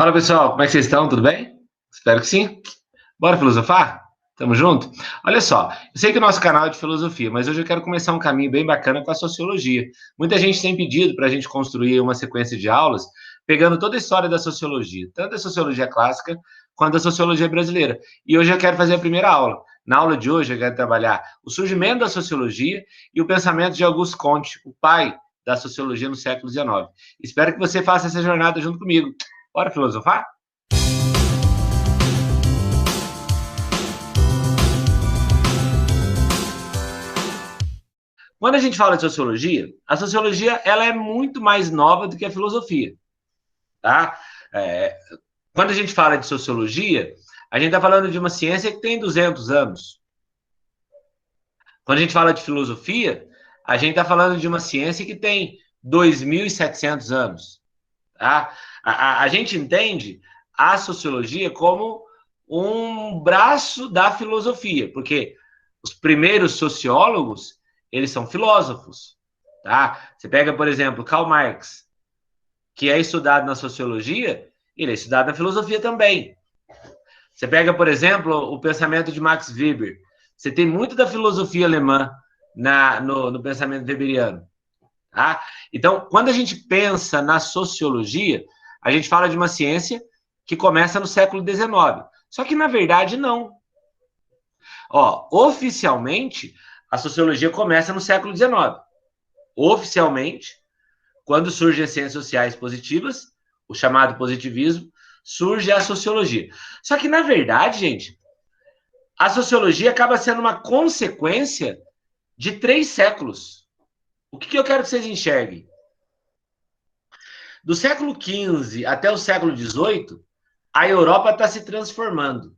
Fala pessoal, como é que vocês estão? Tudo bem? Espero que sim. Bora filosofar? Tamo junto? Olha só, eu sei que o nosso canal é de filosofia, mas hoje eu quero começar um caminho bem bacana com a sociologia. Muita gente tem pedido para a gente construir uma sequência de aulas pegando toda a história da sociologia, tanto a sociologia clássica quanto a sociologia brasileira. E hoje eu quero fazer a primeira aula. Na aula de hoje eu quero trabalhar o surgimento da sociologia e o pensamento de Auguste Comte, o pai da sociologia no século XIX. Espero que você faça essa jornada junto comigo. Bora filosofar? Quando a gente fala de sociologia, a sociologia ela é muito mais nova do que a filosofia, tá? É, Quando a gente fala de sociologia, a gente está falando de uma ciência que tem 200 anos. Quando a gente fala de filosofia, a gente está falando de uma ciência que tem 2.700 anos, tá? A gente entende a sociologia como um braço da filosofia, porque os primeiros sociólogos, eles são filósofos, tá? Você pega, por exemplo, Karl Marx, que é estudado na sociologia, ele é estudado na filosofia também. Você pega, por exemplo, o pensamento de Max Weber. Você tem muito da filosofia alemã no pensamento weberiano, tá? Então, quando a gente pensa na sociologia, a gente fala de uma ciência que começa no século XIX. Só que, na verdade, não. Oficialmente, a sociologia começa no século XIX. Oficialmente, quando surgem as ciências sociais positivas, o chamado positivismo, surge a sociologia. Só que, na verdade, gente, a sociologia acaba sendo uma consequência de 3 séculos. O que eu quero que vocês enxerguem? Do século XV até o século XVIII, a Europa está se transformando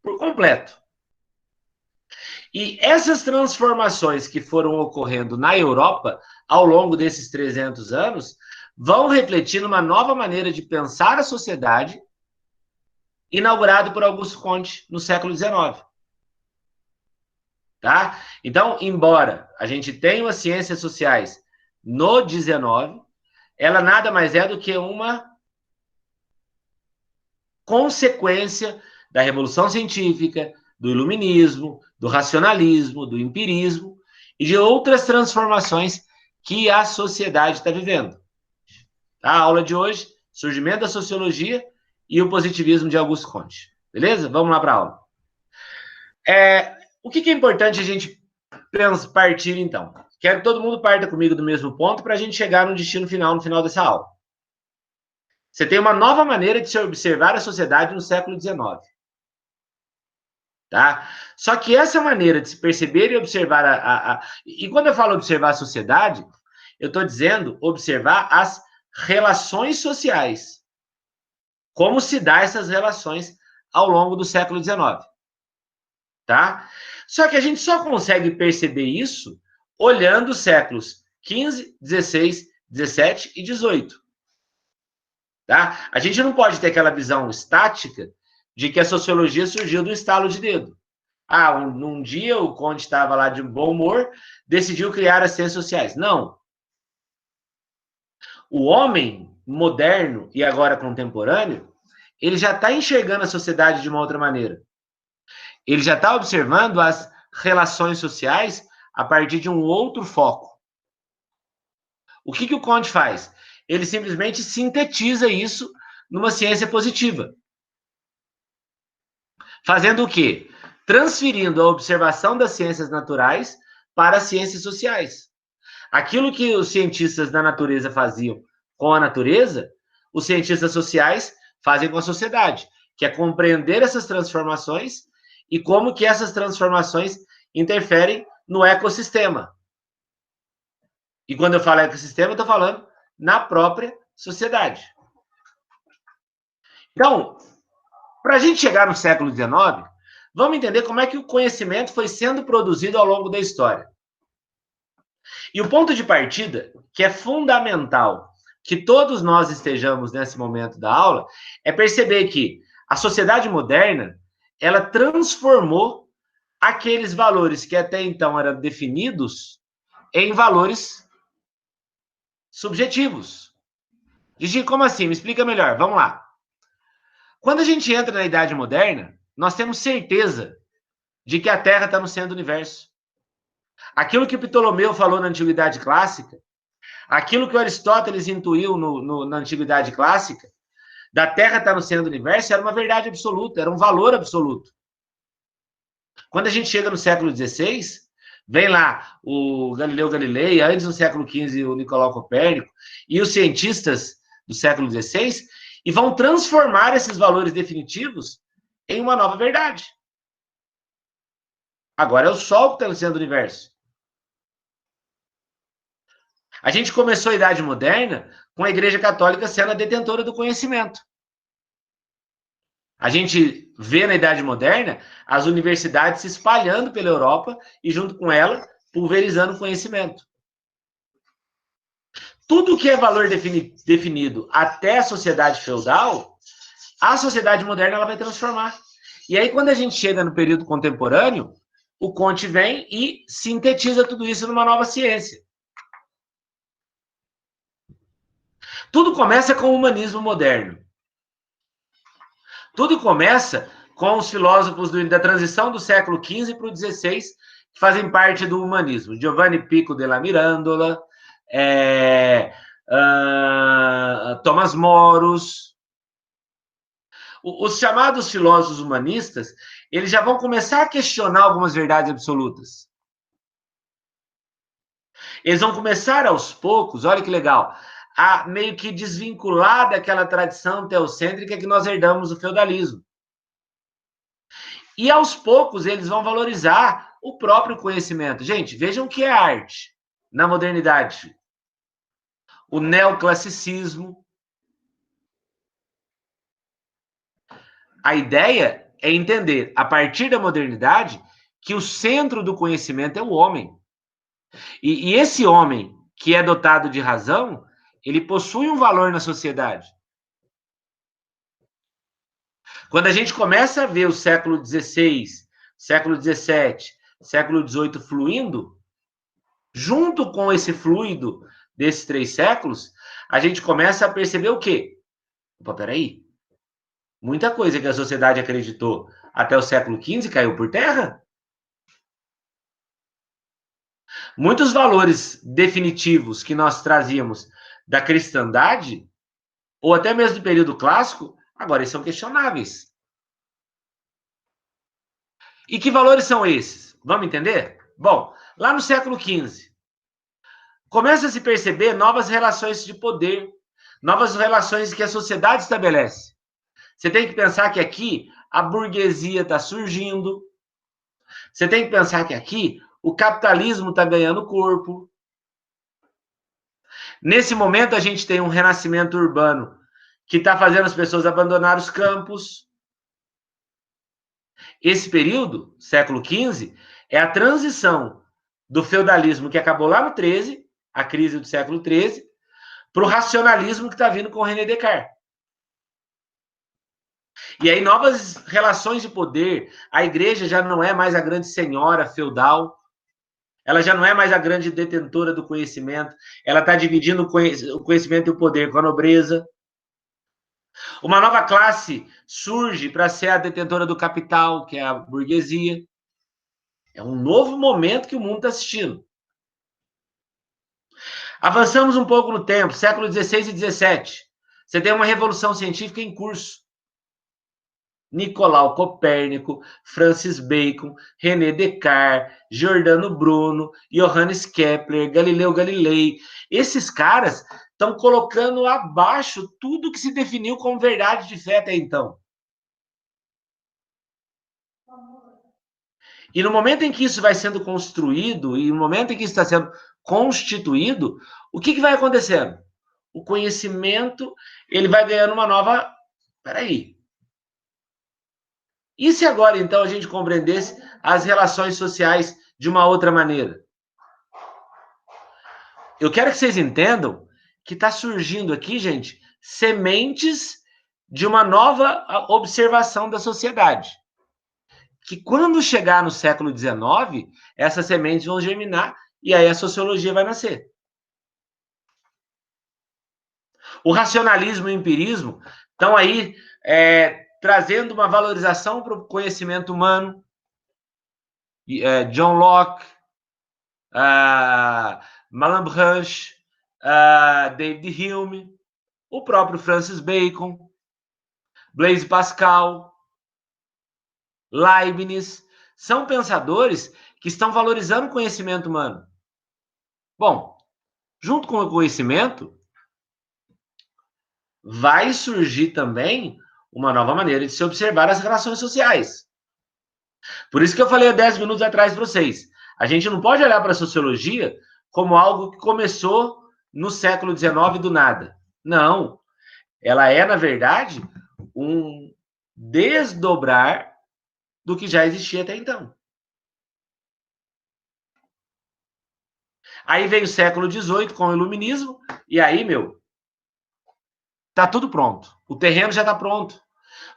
por completo. E essas transformações que foram ocorrendo na Europa ao longo desses 300 anos vão refletir numa nova maneira de pensar a sociedade, inaugurado por Auguste Comte no século XIX. Tá? Então, embora a gente tenha as ciências sociais no XIX, ela nada mais é do que uma consequência da Revolução Científica, do Iluminismo, do racionalismo, do empirismo e de outras transformações que a sociedade está vivendo. A aula de hoje, surgimento da sociologia e o positivismo de Auguste Comte. Beleza? Vamos lá para a aula. O que é importante a gente partir, então? Quero que todo mundo parta comigo do mesmo ponto para a gente chegar no destino final, no final dessa aula. Você tem uma nova maneira de se observar a sociedade no século XIX. Tá? Só que essa maneira de se perceber e observar E quando eu falo observar a sociedade, eu estou dizendo observar as relações sociais. Como se dá essas relações ao longo do século XIX. Tá? Só que a gente só consegue perceber isso olhando os séculos XV, XVI, XVII e XVIII. Tá? A gente não pode ter aquela visão estática de que a sociologia surgiu do estalo de dedo. Um dia o Comte estava lá de bom humor, decidiu criar as ciências sociais. Não. O homem moderno e agora contemporâneo, ele já está enxergando a sociedade de uma outra maneira. Ele já está observando as relações sociais a partir de um outro foco. O que o Comte faz? Ele simplesmente sintetiza isso numa ciência positiva. Fazendo o quê? Transferindo a observação das ciências naturais para as ciências sociais. Aquilo que os cientistas da natureza faziam com a natureza, os cientistas sociais fazem com a sociedade, que é compreender essas transformações e como que essas transformações interferem no ecossistema. E quando eu falo ecossistema, eu estou falando na própria sociedade. Então, para a gente chegar no século XIX, vamos entender como é que o conhecimento foi sendo produzido ao longo da história. E o ponto de partida, que é fundamental que todos nós estejamos nesse momento da aula, é perceber que a sociedade moderna, ela transformou aqueles valores que até então eram definidos em valores subjetivos. Gigi, como assim? Me explica melhor. Vamos lá. Quando a gente entra na Idade Moderna, nós temos certeza de que a Terra está no centro do universo. Aquilo que Ptolomeu falou na Antiguidade Clássica, aquilo que Aristóteles intuiu na Antiguidade Clássica, da Terra estar no centro do universo, era uma verdade absoluta, era um valor absoluto. Quando a gente chega no século XVI, vem lá o Galileu Galilei, antes no século XV o Nicolau Copérnico, e os cientistas do século XVI, e vão transformar esses valores definitivos em uma nova verdade. Agora é o Sol que está no centro do universo. A gente começou a Idade Moderna com a Igreja Católica sendo a detentora do conhecimento. A gente vê na Idade Moderna as universidades se espalhando pela Europa e, junto com ela, pulverizando o conhecimento. Tudo que é valor definido até a sociedade feudal, a sociedade moderna ela vai transformar. E aí, quando a gente chega no período contemporâneo, o Comte vem e sintetiza tudo isso numa nova ciência. Tudo começa com o humanismo moderno. Tudo começa com os filósofos da transição do século XV para o XVI, que fazem parte do humanismo. Giovanni Pico della Mirandola, Thomas Moros. Os chamados filósofos humanistas, eles já vão começar a questionar algumas verdades absolutas. Eles vão começar aos poucos, olha que legal, a meio que desvincular daquela tradição teocêntrica que nós herdamos do feudalismo. E aos poucos eles vão valorizar o próprio conhecimento. Gente, vejam o que é arte na modernidade. O neoclassicismo. A ideia é entender, a partir da modernidade, que o centro do conhecimento é o homem. E esse homem, que é dotado de razão, ele possui um valor na sociedade. Quando a gente começa a ver o século XVI, século XVII, século XVIII fluindo, junto com esse fluido desses 3 séculos, a gente começa a perceber o quê? Opa, peraí. Muita coisa que a sociedade acreditou até o século XV caiu por terra. Muitos valores definitivos que nós trazíamos da cristandade, ou até mesmo do período clássico, agora eles são questionáveis. E que valores são esses? Vamos entender? Bom, lá no século XV, começa a se perceber novas relações de poder, novas relações que a sociedade estabelece. Você tem que pensar que aqui a burguesia está surgindo. Você tem que pensar que aqui o capitalismo está ganhando corpo. Nesse momento, a gente tem um renascimento urbano que está fazendo as pessoas abandonar os campos. Esse período, século XV, é a transição do feudalismo que acabou lá no XIII, a crise do século XIII, para o racionalismo que está vindo com o René Descartes. E aí, novas relações de poder. A igreja já não é mais a grande senhora feudal, ela já não é mais a grande detentora do conhecimento, ela está dividindo o conhecimento e o poder com a nobreza. Uma nova classe surge para ser a detentora do capital, que é a burguesia. É um novo momento que o mundo está assistindo. Avançamos um pouco no tempo, século XVI e XVII. Você tem uma revolução científica em curso. Nicolau Copérnico, Francis Bacon, René Descartes, Giordano Bruno, Johannes Kepler, Galileu Galilei. Esses caras estão colocando abaixo tudo que se definiu como verdade de fé até então. E no momento em que isso vai sendo construído, e no momento em que isso está sendo constituído, o que vai acontecendo? O conhecimento ele vai ganhando uma nova... Peraí. E se agora, então, a gente compreendesse as relações sociais de uma outra maneira? Eu quero que vocês entendam que está surgindo aqui, gente, sementes de uma nova observação da sociedade. Que quando chegar no século XIX, essas sementes vão germinar e aí a sociologia vai nascer. O racionalismo e o empirismo estão aí trazendo uma valorização para o conhecimento humano. John Locke, Malebranche, David Hume, o próprio Francis Bacon, Blaise Pascal, Leibniz, são pensadores que estão valorizando o conhecimento humano. Bom, junto com o conhecimento, vai surgir também uma nova maneira de se observar as relações sociais. Por isso que eu falei há 10 minutos atrás para vocês. A gente não pode olhar para a sociologia como algo que começou no século XIX do nada. Não. Ela é, na verdade, um desdobrar do que já existia até então. Aí vem o século XVIII com o iluminismo, e aí, tá tudo pronto. O terreno já está pronto.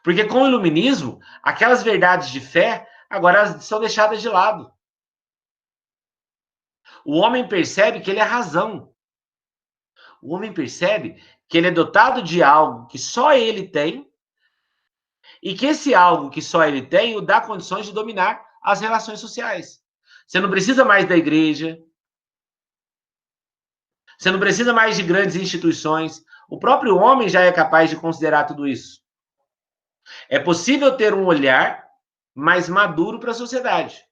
Porque com o iluminismo, aquelas verdades de fé agora são deixadas de lado. O homem percebe que ele é razão. O homem percebe que ele é dotado de algo que só ele tem e que esse algo que só ele tem o dá condições de dominar as relações sociais. Você não precisa mais da igreja, você não precisa mais de grandes instituições. O próprio homem já é capaz de considerar tudo isso. É possível ter um olhar mais maduro para a sociedade.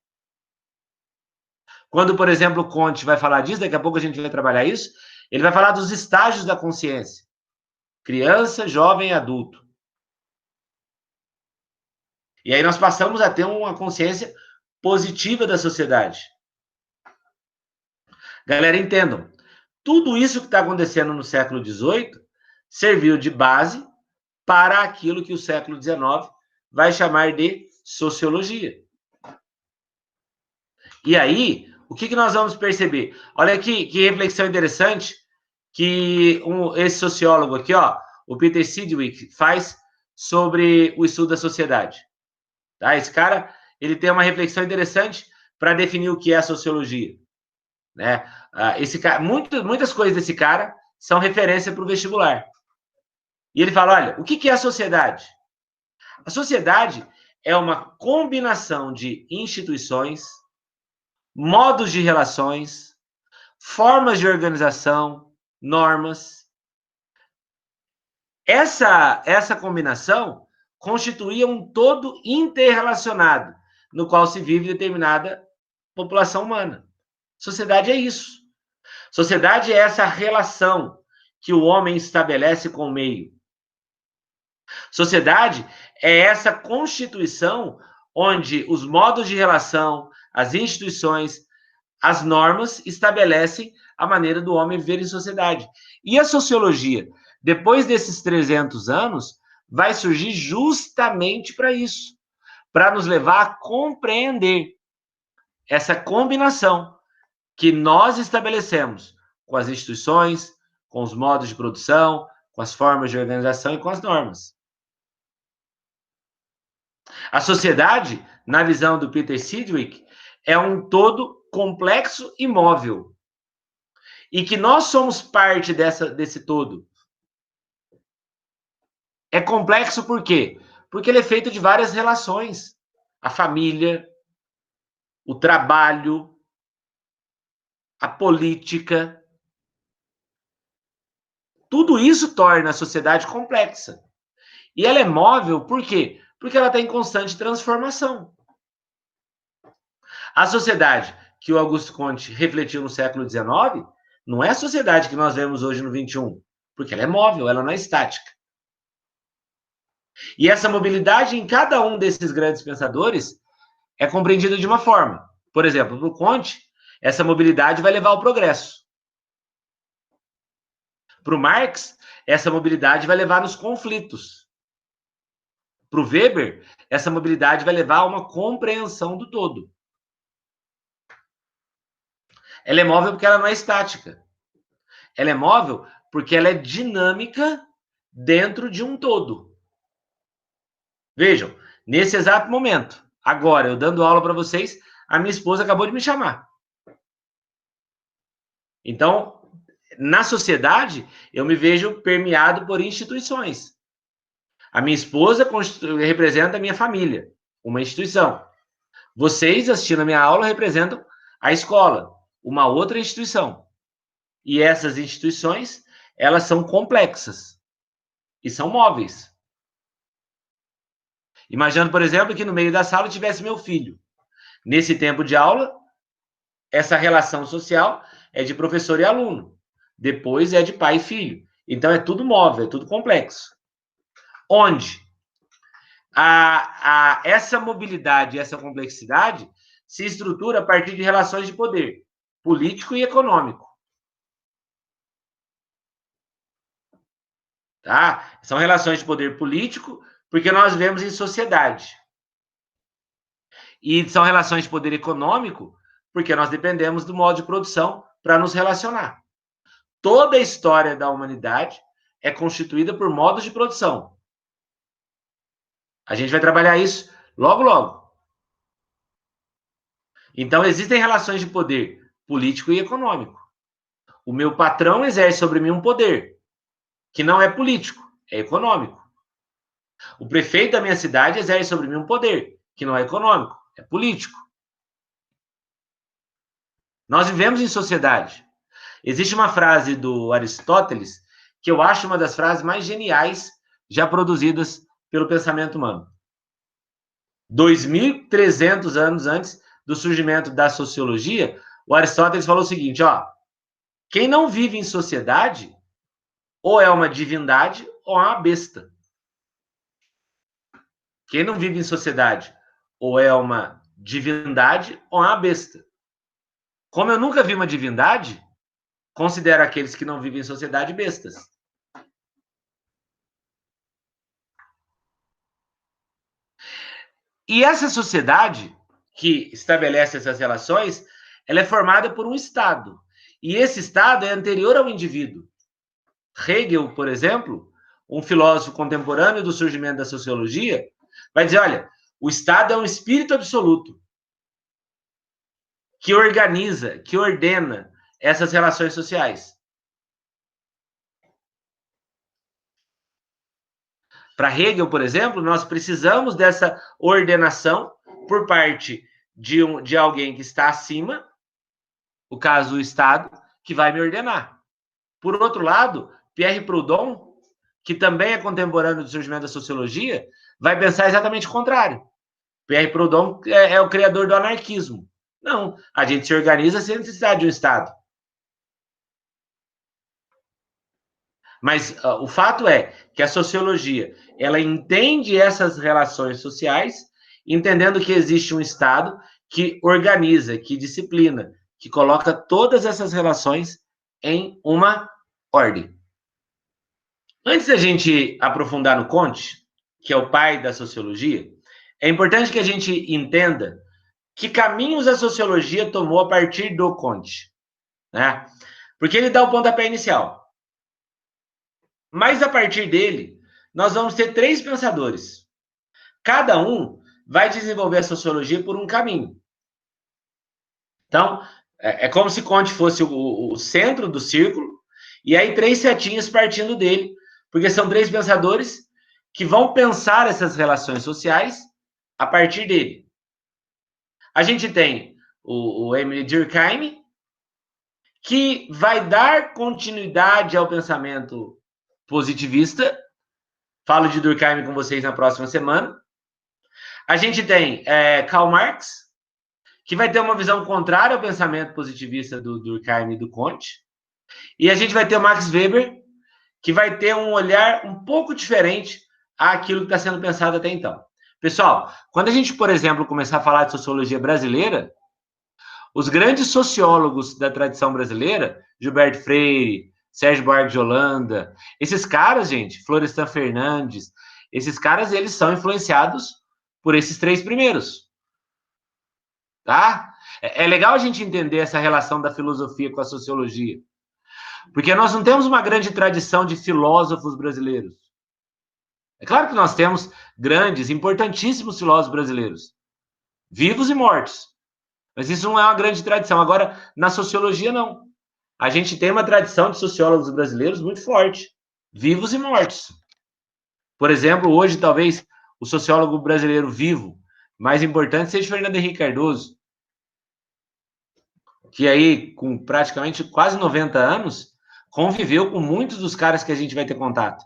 Quando, por exemplo, o Conte vai falar disso, daqui a pouco a gente vai trabalhar isso, ele vai falar dos estágios da consciência. Criança, jovem e adulto. E aí nós passamos a ter uma consciência positiva da sociedade. Galera, entendam. Tudo isso que está acontecendo no século XVIII serviu de base para aquilo que o século XIX vai chamar de sociologia. E aí, o que nós vamos perceber? Olha aqui, que reflexão interessante que esse sociólogo aqui, ó, o Peter Sidgwick, faz sobre o estudo da sociedade. Tá? Esse cara, ele tem uma reflexão interessante para definir o que é a sociologia. Né? Esse cara, muitas coisas desse cara são referência para o vestibular. E ele fala, olha, o que é a sociedade? A sociedade é uma combinação de instituições, modos de relações, formas de organização, normas. Essa combinação constituía um todo interrelacionado, no qual se vive determinada população humana. Sociedade é isso. Sociedade é essa relação que o homem estabelece com o meio. Sociedade é essa constituição onde os modos de relação, as instituições, as normas estabelecem a maneira do homem viver em sociedade. E a sociologia, depois desses 300 anos, vai surgir justamente para isso, para nos levar a compreender essa combinação que nós estabelecemos com as instituições, com os modos de produção, com as formas de organização e com as normas. A sociedade, na visão do Peter Sidgwick, é um todo complexo e móvel. E que nós somos parte desse todo. É complexo por quê? Porque ele é feito de várias relações. A família, o trabalho, a política. Tudo isso torna a sociedade complexa. E ela é móvel por quê? Porque ela está em constante transformação. A sociedade que o Augusto Comte refletiu no século XIX não é a sociedade que nós vemos hoje no XXI, porque ela é móvel, ela não é estática. E essa mobilidade em cada um desses grandes pensadores é compreendida de uma forma. Por exemplo, para o Comte, essa mobilidade vai levar ao progresso. Para o Marx, essa mobilidade vai levar nos conflitos. Para o Weber, essa mobilidade vai levar a uma compreensão do todo. Ela é móvel porque ela não é estática. Ela é móvel porque ela é dinâmica dentro de um todo. Vejam, nesse exato momento, agora, eu dando aula para vocês, a minha esposa acabou de me chamar. Então, na sociedade, eu me vejo permeado por instituições. A minha esposa representa a minha família, uma instituição. Vocês, assistindo a minha aula, representam a escola, uma outra instituição. E essas instituições, elas são complexas e são móveis. Imaginando, por exemplo, que no meio da sala tivesse meu filho. Nesse tempo de aula, essa relação social é de professor e aluno. Depois é de pai e filho. Então, é tudo móvel, é tudo complexo. Onde essa mobilidade, essa complexidade se estrutura a partir de relações de poder político e econômico. Tá? São relações de poder político, porque nós vivemos em sociedade. E são relações de poder econômico, porque nós dependemos do modo de produção para nos relacionar. Toda a história da humanidade é constituída por modos de produção. A gente vai trabalhar isso logo, logo. Então, existem relações de poder político e econômico. O meu patrão exerce sobre mim um poder que não é político, é econômico. O prefeito da minha cidade exerce sobre mim um poder que não é econômico, é político. Nós vivemos em sociedade. Existe uma frase do Aristóteles que eu acho uma das frases mais geniais já produzidas pelo pensamento humano. 2.300 anos antes do surgimento da sociologia, o Aristóteles falou o seguinte, ó, quem não vive em sociedade ou é uma divindade ou é uma besta. Quem não vive em sociedade ou é uma divindade ou é uma besta. Como eu nunca vi uma divindade, considero aqueles que não vivem em sociedade bestas. E essa sociedade que estabelece essas relações, ela é formada por um Estado. E esse Estado é anterior ao indivíduo. Hegel, por exemplo, um filósofo contemporâneo do surgimento da sociologia, vai dizer, olha, o Estado é um espírito absoluto que organiza, que ordena essas relações sociais. Para Hegel, por exemplo, nós precisamos dessa ordenação por parte de alguém que está acima, o caso o Estado, que vai me ordenar. Por outro lado, Pierre Proudhon, que também é contemporâneo do surgimento da sociologia, vai pensar exatamente o contrário. Pierre Proudhon é o criador do anarquismo. Não, a gente se organiza sem necessidade de um Estado. Mas o fato é que a sociologia, ela entende essas relações sociais, entendendo que existe um Estado que organiza, que disciplina, que coloca todas essas relações em uma ordem. Antes da gente aprofundar no Comte, que é o pai da sociologia, é importante que a gente entenda que caminhos a sociologia tomou a partir do Comte, né? Porque ele dá o pontapé inicial. Mas a partir dele, nós vamos ter 3 pensadores. Cada um vai desenvolver a sociologia por um caminho. Então, é como se Comte fosse o centro do círculo, e aí 3 setinhas partindo dele, porque são 3 pensadores que vão pensar essas relações sociais a partir dele. A gente tem o Emile Durkheim, que vai dar continuidade ao pensamento positivista. Falo de Durkheim com vocês na próxima semana. A gente tem Karl Marx, que vai ter uma visão contrária ao pensamento positivista do Durkheim e do Comte. E a gente vai ter o Max Weber, que vai ter um olhar um pouco diferente àquilo que está sendo pensado até então. Pessoal, quando a gente, por exemplo, começar a falar de sociologia brasileira, os grandes sociólogos da tradição brasileira, Gilberto Freire, Sérgio Buarque de Holanda, esses caras, gente, Florestan Fernandes, esses caras, eles são influenciados por esses 3 primeiros. Tá? É legal a gente entender essa relação da filosofia com a sociologia. Porque nós não temos uma grande tradição de filósofos brasileiros. É claro que nós temos grandes, importantíssimos filósofos brasileiros, vivos e mortos. Mas isso não é uma grande tradição. Agora, na sociologia, não. A gente tem uma tradição de sociólogos brasileiros muito forte, vivos e mortos. Por exemplo, hoje talvez o sociólogo brasileiro vivo mais importante seja Fernando Henrique Cardoso, que aí, com praticamente quase 90 anos, conviveu com muitos dos caras que a gente vai ter contato.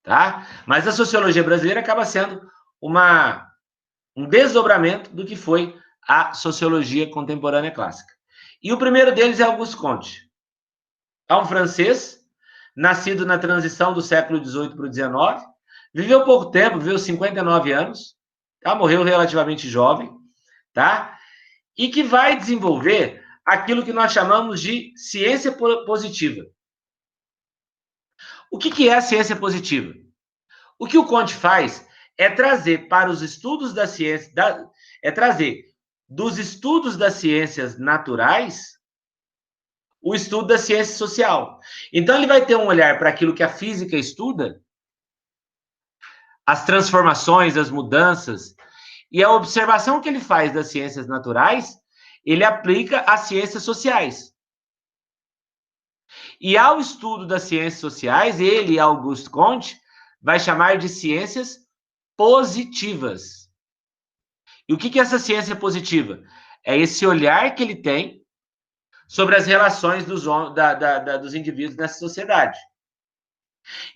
Tá? Mas a sociologia brasileira acaba sendo um desdobramento do que foi a sociologia contemporânea clássica. E o primeiro deles é Auguste Comte. É um francês, nascido na transição do século XVIII para o XIX, viveu pouco tempo, viveu 59 anos, tá? Morreu relativamente jovem, tá? E que vai desenvolver aquilo que nós chamamos de ciência positiva. O que é a ciência positiva? O que o Comte faz é trazer para os estudos da ciência, é trazer dos estudos das ciências naturais o estudo da ciência social. Então, ele vai ter um olhar para aquilo que a física estuda, as transformações, as mudanças, e a observação que ele faz das ciências naturais, ele aplica às ciências sociais. E ao estudo das ciências sociais, ele, Auguste Comte, vai chamar de ciências positivas. E o que é essa ciência positiva? É esse olhar que ele tem sobre as relações dos indivíduos nessa sociedade.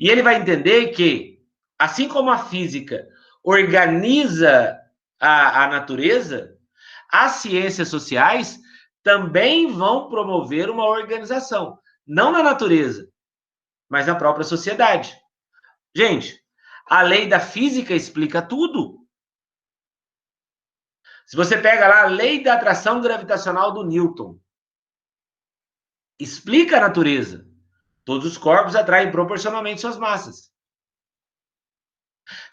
E ele vai entender que, assim como a física organiza a natureza, as ciências sociais também vão promover uma organização, não na natureza, mas na própria sociedade. Gente, a lei da física explica tudo. Se você pega lá a lei da atração gravitacional do Newton, explica a natureza. Todos os corpos atraem proporcionalmente suas massas.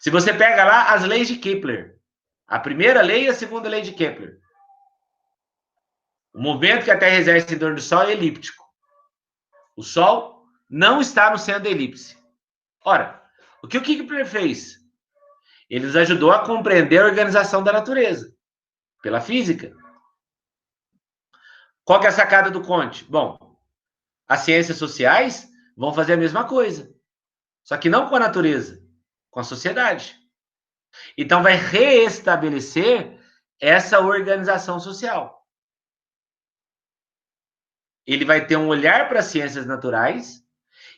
Se você pega lá as leis de Kepler, a primeira lei e a segunda lei de Kepler, o movimento que a Terra exerce em torno do Sol é elíptico. O Sol não está no centro da elipse. Ora, o que o Kepler fez? Ele nos ajudou a compreender a organização da natureza, pela física. Qual que é a sacada do Comte? Bom, as ciências sociais vão fazer a mesma coisa, só que não com a natureza, com a sociedade. Então, vai reestabelecer essa organização social. Ele vai ter um olhar para as ciências naturais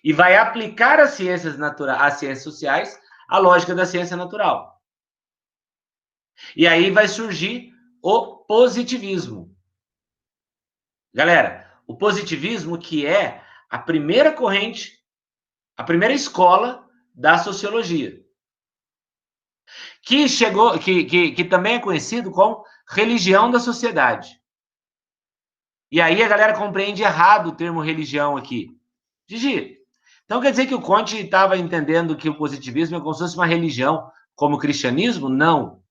e vai aplicar as ciências sociais à lógica da ciência natural. E aí vai surgir o positivismo. Galera, o positivismo que é a primeira corrente, a primeira escola da sociologia, que chegou, que também é conhecido como religião da sociedade. E aí a galera compreende errado o termo religião aqui. Gigi, então quer dizer que o Comte estava entendendo que o positivismo é como se fosse uma religião, como o cristianismo? Não.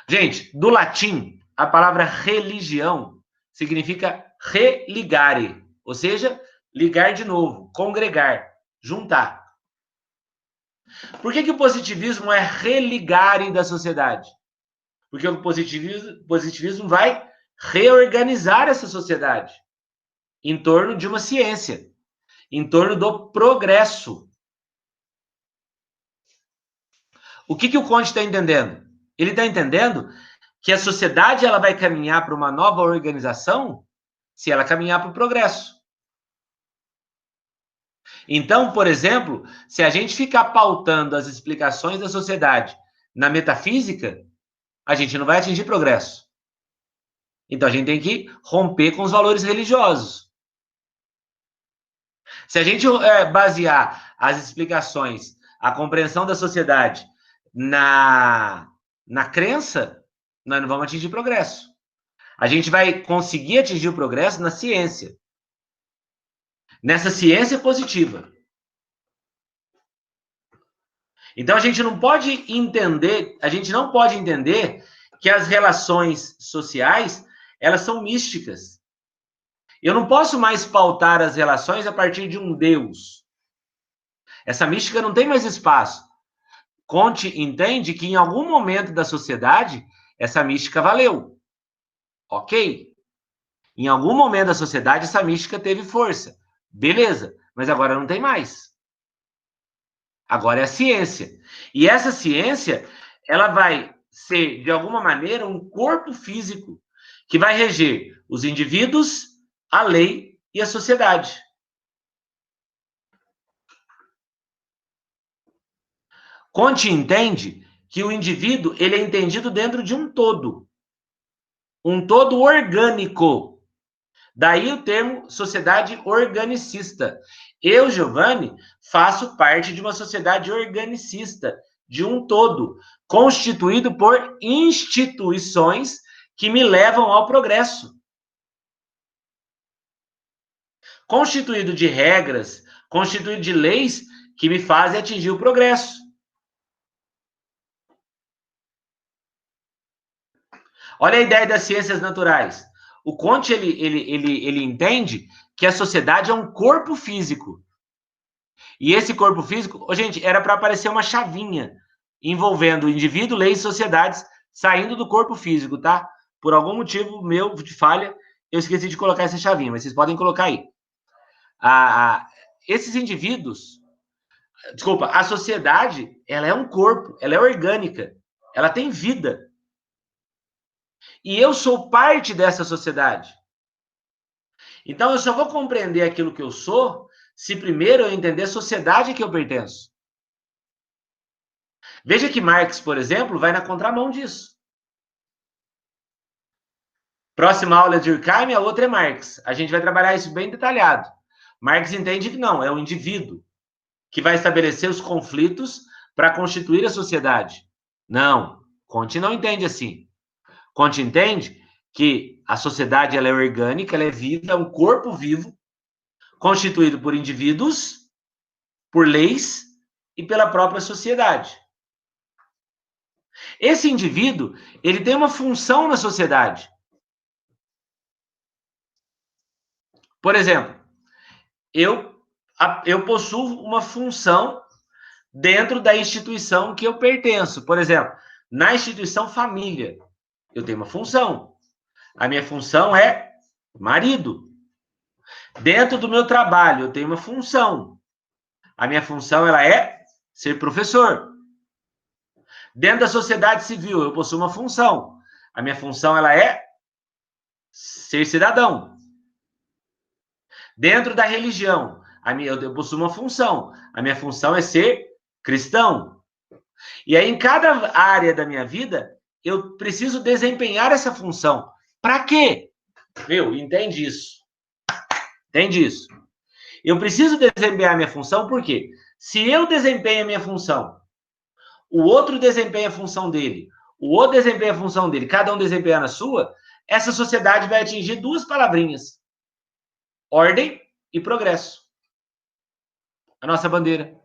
Gente, do latim, a palavra religião significa religare, ou seja, ligar de novo, congregar, juntar. Por que o positivismo é religare da sociedade? Porque o positivismo vai reorganizar essa sociedade em torno de uma ciência, em torno do progresso. O que o Comte está entendendo? Ele está entendendo que a sociedade ela vai caminhar para uma nova organização se ela caminhar para o progresso. Então, por exemplo, se a gente ficar pautando as explicações da sociedade na metafísica, a gente não vai atingir progresso. Então, a gente tem que romper com os valores religiosos. Se a gente basear as explicações, a compreensão da sociedade na crença, nós não vamos atingir progresso. A gente vai conseguir atingir o progresso na ciência. Nessa ciência positiva. Então a gente não pode entender que as relações sociais, elas são místicas. Eu não posso mais pautar as relações a partir de um Deus. Essa mística não tem mais espaço. Comte entende que em algum momento da sociedade, essa mística valeu. Ok. Em algum momento da sociedade, essa mística teve força. Beleza, mas agora não tem mais. Agora é a ciência. E essa ciência, ela vai ser, de alguma maneira, um corpo físico que vai reger os indivíduos, a lei e a sociedade. Conte entende que o indivíduo ele é entendido dentro de um todo orgânico. Daí o termo sociedade organicista. Eu, Giovanni, faço parte de uma sociedade organicista, de um todo, constituído por instituições que me levam ao progresso. Constituído de regras, constituído de leis que me fazem atingir o progresso. Olha a ideia das ciências naturais. O Comte, ele entende que a sociedade é um corpo físico. E esse corpo físico, oh, gente, era para aparecer uma chavinha envolvendo indivíduo, leis e sociedades saindo do corpo físico, tá? Por algum motivo meu de falha, eu esqueci de colocar essa chavinha, mas vocês podem colocar aí. Esses indivíduos, desculpa, a sociedade, ela é um corpo, ela é orgânica, ela tem vida. E eu sou parte dessa sociedade. Então, eu só vou compreender aquilo que eu sou se primeiro eu entender a sociedade a que eu pertenço. Veja que Marx, por exemplo, vai na contramão disso. Próxima aula é Durkheim, a outra é Marx. A gente vai trabalhar isso bem detalhado. Marx entende que não, é o indivíduo que vai estabelecer os conflitos para constituir a sociedade. Não, Comte não entende assim. Comte entende que a sociedade ela é orgânica, ela é viva, é um corpo vivo, constituído por indivíduos, por leis e pela própria sociedade. Esse indivíduo, ele tem uma função na sociedade. Por exemplo, eu possuo uma função dentro da instituição que eu pertenço. Por exemplo, na instituição família, eu tenho uma função. A minha função é marido. Dentro do meu trabalho, eu tenho uma função. A minha função ela é ser professor. Dentro da sociedade civil, eu possuo uma função. A minha função ela é ser cidadão. Dentro da religião, eu possuo uma função. A minha função é ser cristão. E aí, em cada área da minha vida, eu preciso desempenhar essa função. Para quê? Entende isso. Entende isso. Eu preciso desempenhar a minha função, por quê? Se eu desempenho a minha função, o outro desempenha a função dele, o outro desempenha a função dele, cada um desempenhando a sua, essa sociedade vai atingir duas palavrinhas: ordem e progresso. A nossa bandeira.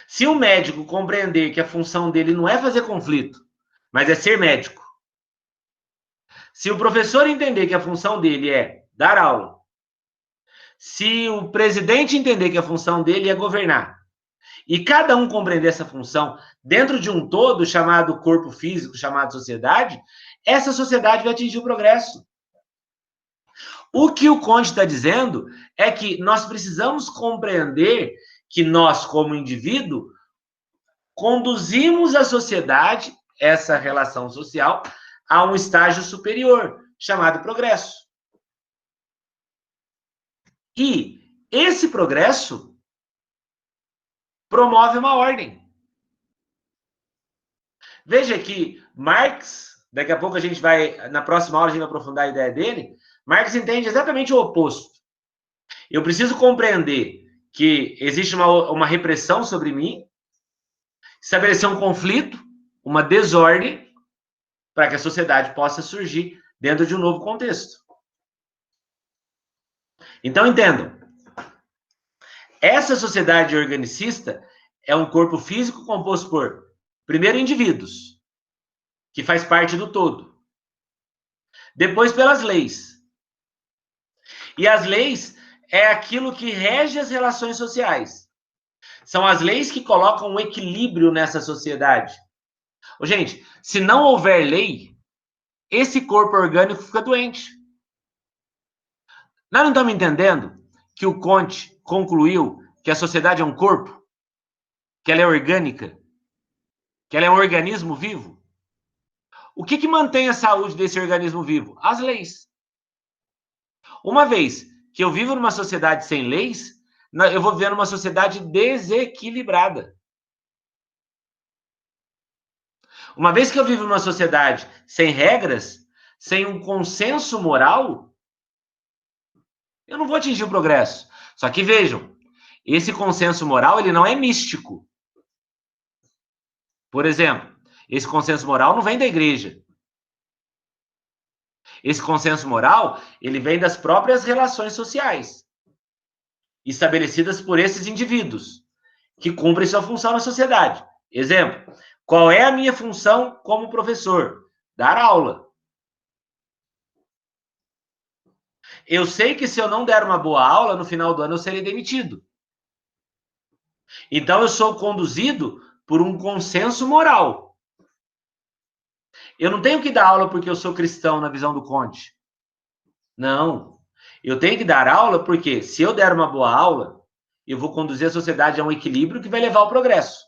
Se o médico compreender que a função dele não é fazer conflito, mas é ser médico. Se o professor entender que a função dele é dar aula. Se o presidente entender que a função dele é governar. E cada um compreender essa função dentro de um todo chamado corpo físico, chamado sociedade, essa sociedade vai atingir o progresso. O que o Comte está dizendo é que nós precisamos compreender que nós, como indivíduo, conduzimos a sociedade, essa relação social, a um estágio superior, chamado progresso. E esse progresso promove uma ordem. Veja que Marx, daqui a pouco a gente vai, na próxima aula a gente vai aprofundar a ideia dele, Marx entende exatamente o oposto. Eu preciso compreender que existe uma repressão sobre mim, estabelecer um conflito, uma desordem, para que a sociedade possa surgir dentro de um novo contexto. Então, entendam. Essa sociedade organicista é um corpo físico composto por, primeiro, indivíduos, que faz parte do todo. Depois, pelas leis. E as leis é aquilo que rege as relações sociais. São as leis que colocam um equilíbrio nessa sociedade. Gente, se não houver lei, esse corpo orgânico fica doente. Nós não estamos entendendo que o Comte concluiu que a sociedade é um corpo? Que ela é orgânica? Que ela é um organismo vivo? O que mantém a saúde desse organismo vivo? As leis. Uma vez que eu vivo numa sociedade sem leis, eu vou viver numa sociedade desequilibrada. Uma vez que eu vivo numa sociedade sem regras, sem um consenso moral, eu não vou atingir o progresso. Só que vejam, esse consenso moral ele não é místico. Por exemplo, esse consenso moral não vem da igreja. Esse consenso moral ele vem das próprias relações sociais estabelecidas por esses indivíduos que cumprem sua função na sociedade. Exemplo, qual é a minha função como professor? Dar aula. Eu sei que se eu não der uma boa aula, no final do ano eu serei demitido. Então eu sou conduzido por um consenso moral. Eu não tenho que dar aula porque eu sou cristão na visão do Comte. Não. Eu tenho que dar aula porque se eu der uma boa aula, eu vou conduzir a sociedade a um equilíbrio que vai levar ao progresso.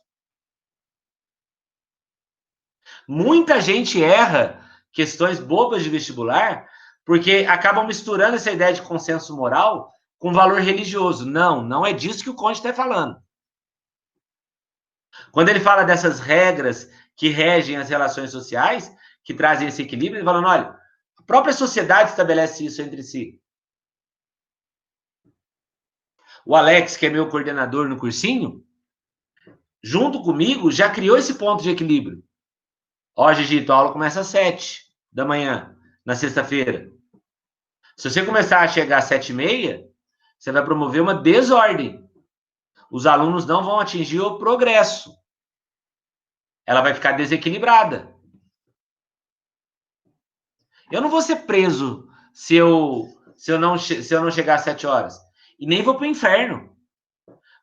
Muita gente erra questões bobas de vestibular porque acabam misturando essa ideia de consenso moral com valor religioso. Não, não é disso que o Comte está falando. Quando ele fala dessas regras que regem as relações sociais, que trazem esse equilíbrio, ele falando, olha, a própria sociedade estabelece isso entre si. O Alex, que é meu coordenador no cursinho, junto comigo, já criou esse ponto de equilíbrio. Ó, Gigi, tua aula começa às 7 da manhã, na sexta-feira. Se você começar a chegar às 7h30, você vai promover uma desordem. Os alunos não vão atingir o progresso. Ela vai ficar desequilibrada. Eu não vou ser preso se eu não chegar às 7 horas. E nem vou para o inferno.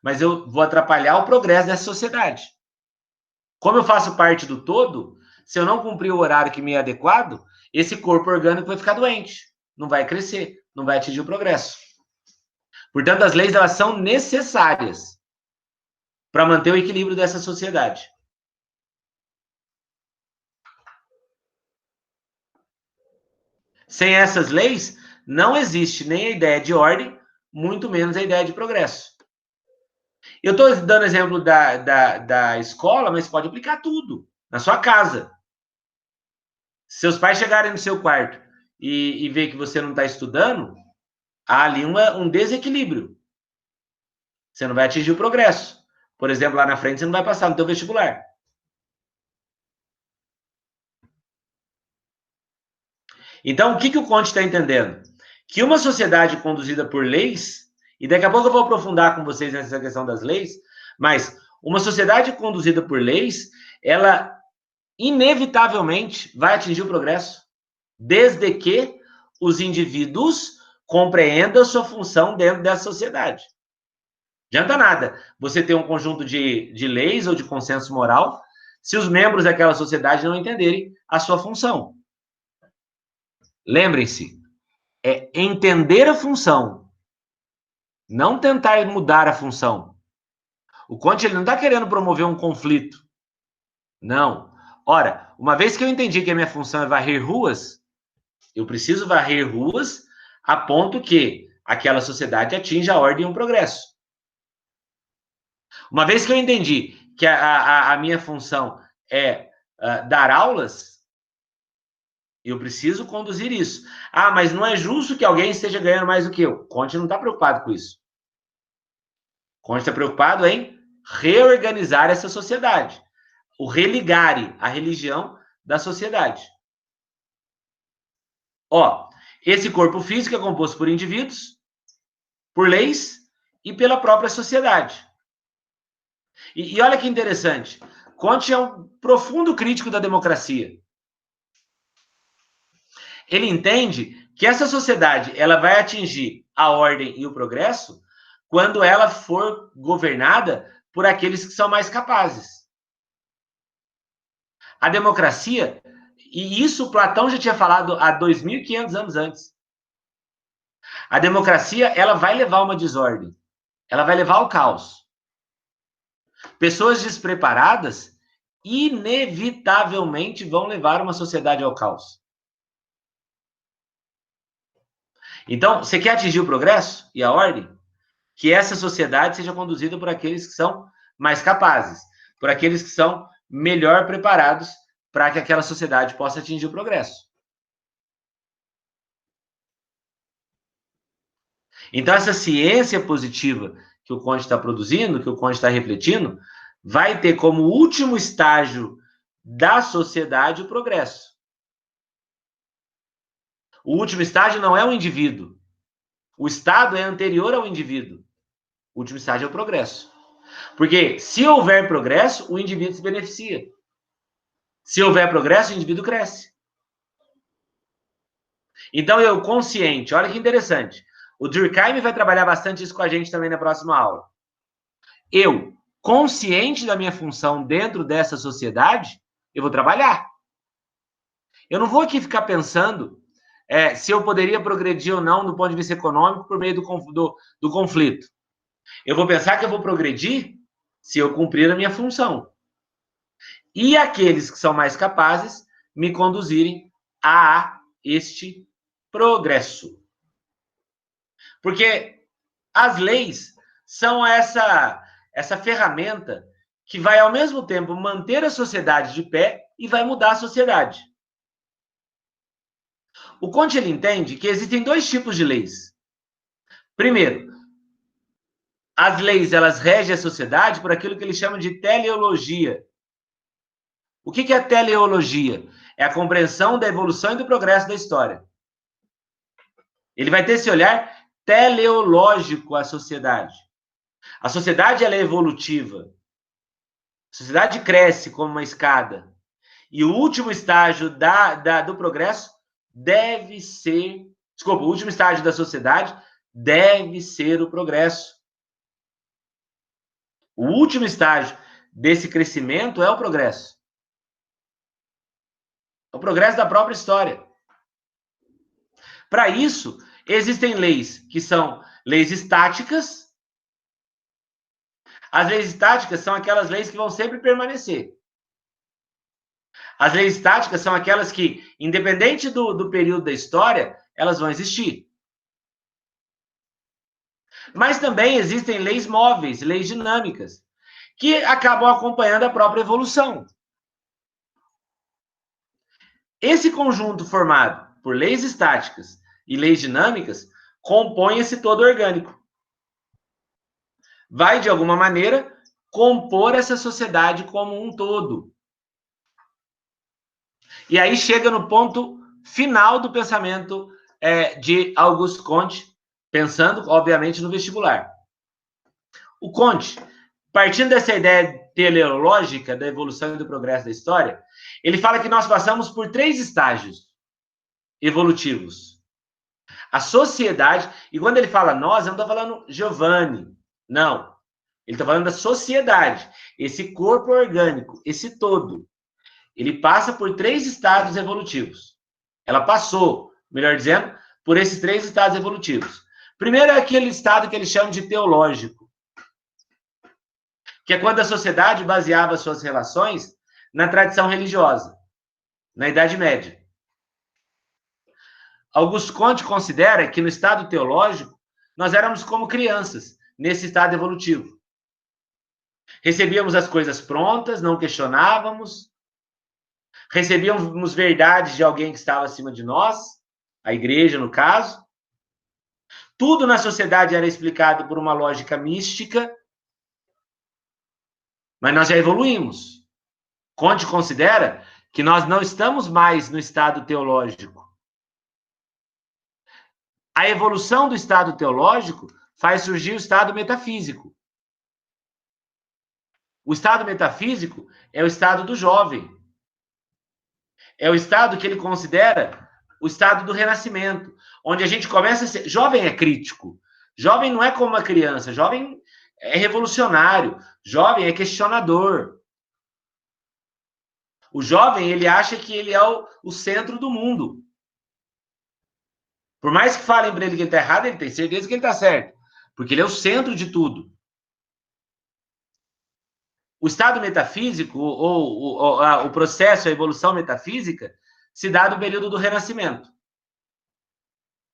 Mas eu vou atrapalhar o progresso dessa sociedade. Como eu faço parte do todo, se eu não cumprir o horário que me é adequado, esse corpo orgânico vai ficar doente. Não vai crescer, não vai atingir o progresso. Portanto, as leis elas são necessárias para manter o equilíbrio dessa sociedade. Sem essas leis, não existe nem a ideia de ordem, muito menos a ideia de progresso. Eu estou dando exemplo da escola, mas pode aplicar tudo, na sua casa. Se seus pais chegarem no seu quarto e ver que você não está estudando, há ali um desequilíbrio. Você não vai atingir o progresso. Por exemplo, lá na frente você não vai passar no teu vestibular. Então, o que o Comte está entendendo? Que uma sociedade conduzida por leis, e daqui a pouco eu vou aprofundar com vocês nessa questão das leis, mas uma sociedade conduzida por leis, ela inevitavelmente vai atingir o progresso, desde que os indivíduos compreendam a sua função dentro dessa sociedade. Não adianta nada você ter um conjunto de leis ou de consenso moral se os membros daquela sociedade não entenderem a sua função. Lembrem-se, é entender a função, não tentar mudar a função. O Comte ele não está querendo promover um conflito. Não. Ora, uma vez que eu entendi que a minha função é varrer ruas, eu preciso varrer ruas a ponto que aquela sociedade atinja a ordem e o progresso. Uma vez que eu entendi que a minha função é dar aulas, eu preciso conduzir isso. Ah, mas não é justo que alguém esteja ganhando mais do que eu. Comte não está preocupado com isso. Comte está preocupado em reorganizar essa sociedade. O religare a religião da sociedade. Ó, esse corpo físico é composto por indivíduos, por leis e pela própria sociedade. E olha que interessante, Comte é um profundo crítico da democracia. Ele entende que essa sociedade ela vai atingir a ordem e o progresso quando ela for governada por aqueles que são mais capazes. A democracia, e isso Platão já tinha falado há 2.500 anos antes. A democracia, ela vai levar uma desordem. Ela vai levar ao caos. Pessoas despreparadas inevitavelmente vão levar uma sociedade ao caos. Então, você quer atingir o progresso e a ordem? Que essa sociedade seja conduzida por aqueles que são mais capazes, por aqueles que são melhor preparados para que aquela sociedade possa atingir o progresso. Então, essa ciência positiva que o Conte está produzindo, que o Conte está refletindo, vai ter como último estágio da sociedade o progresso. O último estágio não é o indivíduo. O Estado é anterior ao indivíduo. O último estágio é o progresso. Porque se houver progresso, o indivíduo se beneficia. Se houver progresso, o indivíduo cresce. Então, eu consciente, olha que interessante. O Durkheim vai trabalhar bastante isso com a gente também na próxima aula. Eu, consciente da minha função dentro dessa sociedade, eu vou trabalhar. Eu não vou aqui ficar pensando se eu poderia progredir ou não do ponto de vista econômico por meio do conflito. Eu vou pensar que eu vou progredir se eu cumprir a minha função. E aqueles que são mais capazes me conduzirem a este progresso. Porque as leis são essa ferramenta que vai, ao mesmo tempo, manter a sociedade de pé e vai mudar a sociedade. O Conte ele entende que existem dois tipos de leis. Primeiro, as leis elas regem a sociedade por aquilo que ele chama de teleologia. O que é a teleologia? É a compreensão da evolução e do progresso da história. Ele vai ter esse olhar teleológico à sociedade. A sociedade ela é evolutiva. A sociedade cresce como uma escada. E o último estágio do progresso deve ser... Desculpa, o último estágio da sociedade deve ser o progresso. O último estágio desse crescimento é o progresso. É o progresso da própria história. Para isso, existem leis que são leis estáticas. As leis estáticas são aquelas leis que vão sempre permanecer. As leis estáticas são aquelas que, independente do período da história, elas vão existir. Mas também existem leis móveis, leis dinâmicas, que acabam acompanhando a própria evolução. Esse conjunto formado por leis estáticas e leis dinâmicas compõe esse todo orgânico. Vai, de alguma maneira, compor essa sociedade como um todo. E aí chega no ponto final do pensamento de Auguste Comte, pensando, obviamente, no vestibular. O Comte, partindo dessa ideia teleológica da evolução e do progresso da história, ele fala que nós passamos por 3 estágios evolutivos. A sociedade, e quando ele fala nós, eu não estou falando Giovanni, não. Ele está falando da sociedade, esse corpo orgânico, esse todo. Ele passa por 3 estados evolutivos. Ela passou, melhor dizendo, por esses 3 estados evolutivos. Primeiro é aquele estado que eles chamam de teológico, que é quando a sociedade baseava suas relações na tradição religiosa, na Idade Média. Auguste Comte considera que no estado teológico nós éramos como crianças, nesse estado evolutivo. Recebíamos as coisas prontas, não questionávamos, recebíamos verdades de alguém que estava acima de nós, a igreja, no caso. Tudo na sociedade era explicado por uma lógica mística, mas nós já evoluímos. Comte considera que nós não estamos mais no estado teológico. A evolução do estado teológico faz surgir o estado metafísico. O estado metafísico é o estado do jovem. É o estado que ele considera o estado do renascimento, onde a gente começa a ser... Jovem é crítico. Jovem não é como uma criança. Jovem é revolucionário. Jovem é questionador. O jovem, ele acha que ele é o centro do mundo. Por mais que falem para ele que ele está errado, ele tem certeza que ele está certo, porque ele é o centro de tudo. O estado metafísico, ou o processo, a evolução metafísica, se dá no período do Renascimento.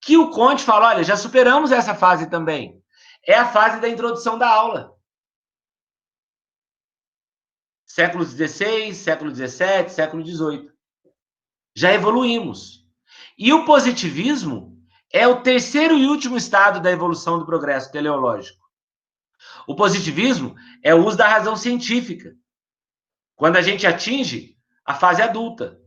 Que o Conte fala, olha, já superamos essa fase também. É a fase da introdução da aula. Século XVI, século XVII, século XVIII. Já evoluímos. E o positivismo é o terceiro e último estado da evolução do progresso teleológico. O positivismo é o uso da razão científica, quando a gente atinge a fase adulta.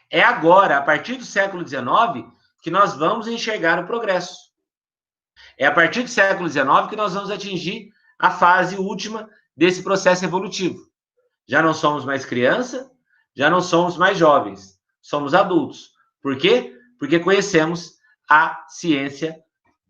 É agora, a partir do século XIX, que nós vamos enxergar o progresso. É a partir do século XIX que nós vamos atingir a fase última desse processo evolutivo. Já não somos mais criança, já não somos mais jovens, somos adultos. Por quê? Porque conhecemos a ciência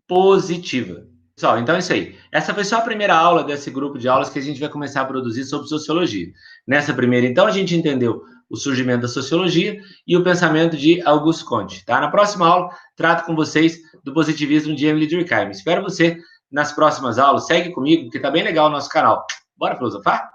positiva. Pessoal, então é isso aí. Essa foi só a primeira aula desse grupo de aulas que a gente vai começar a produzir sobre sociologia. Nessa primeira, então, a gente entendeu o surgimento da sociologia e o pensamento de Auguste Comte. Tá? Na próxima aula, trato com vocês do positivismo de Emile Durkheim. Espero você nas próximas aulas. Segue comigo, porque tá bem legal o nosso canal. Bora filosofar?